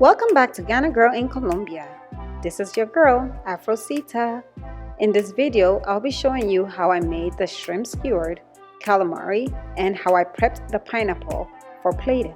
Welcome back to Ghana Girl in Colombia. This is your girl, Afrosita. In this video, I'll be showing you how I made the shrimp skewered, calamari, and how I prepped the pineapple for plating.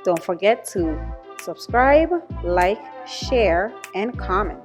Don't forget to subscribe, like, share, and comment.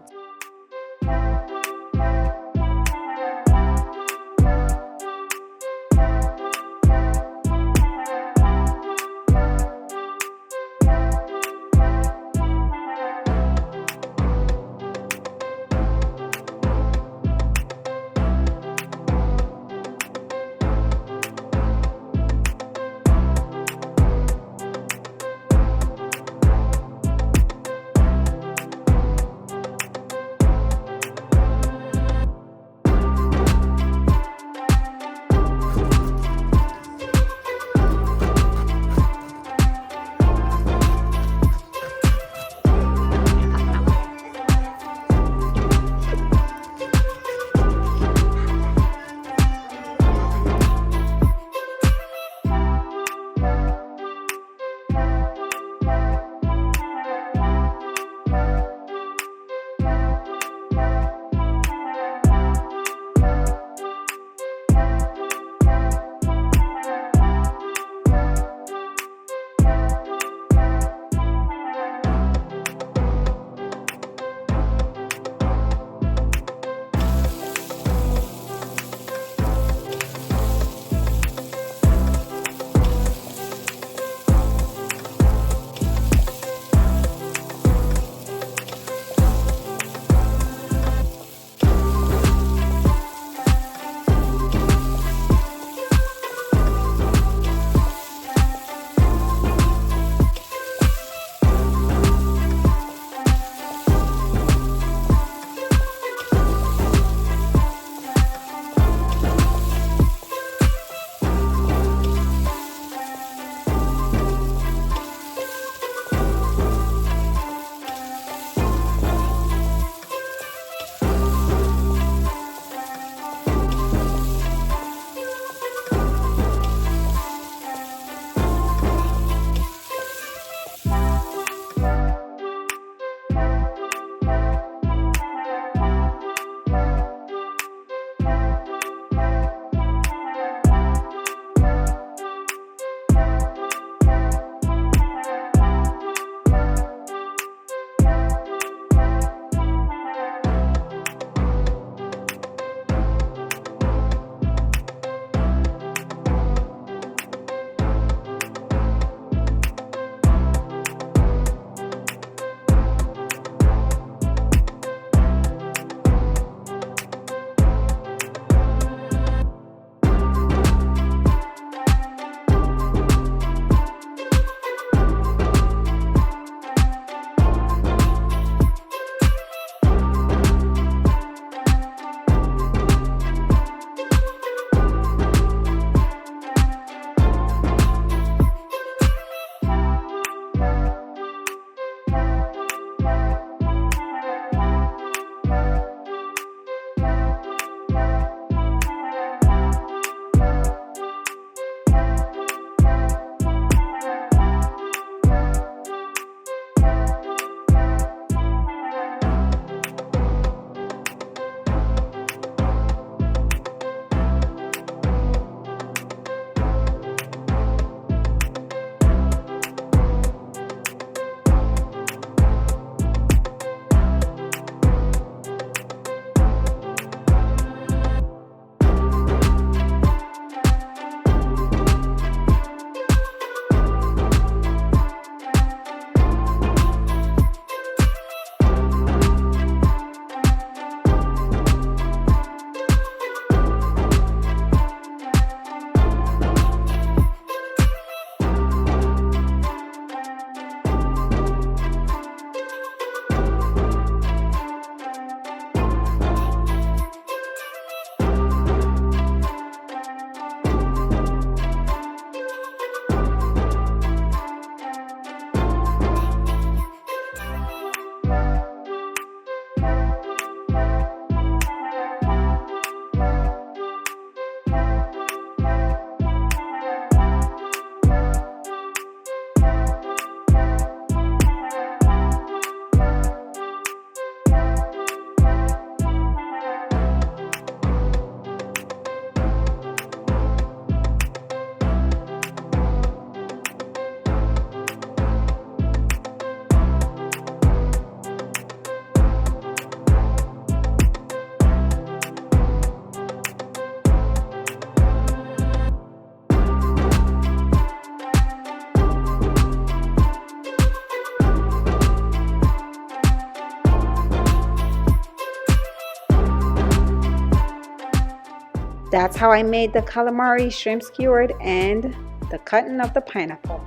That's how I made the calamari shrimp skewered and the cutting of the pineapple.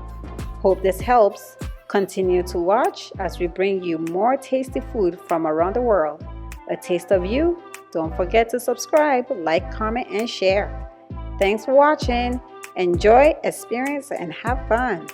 Hope this helps. Continue to watch as we bring you more tasty food from around the world. A taste of you. Don't forget to subscribe, like, comment, and share. Thanks for watching. Enjoy, experience, and have fun.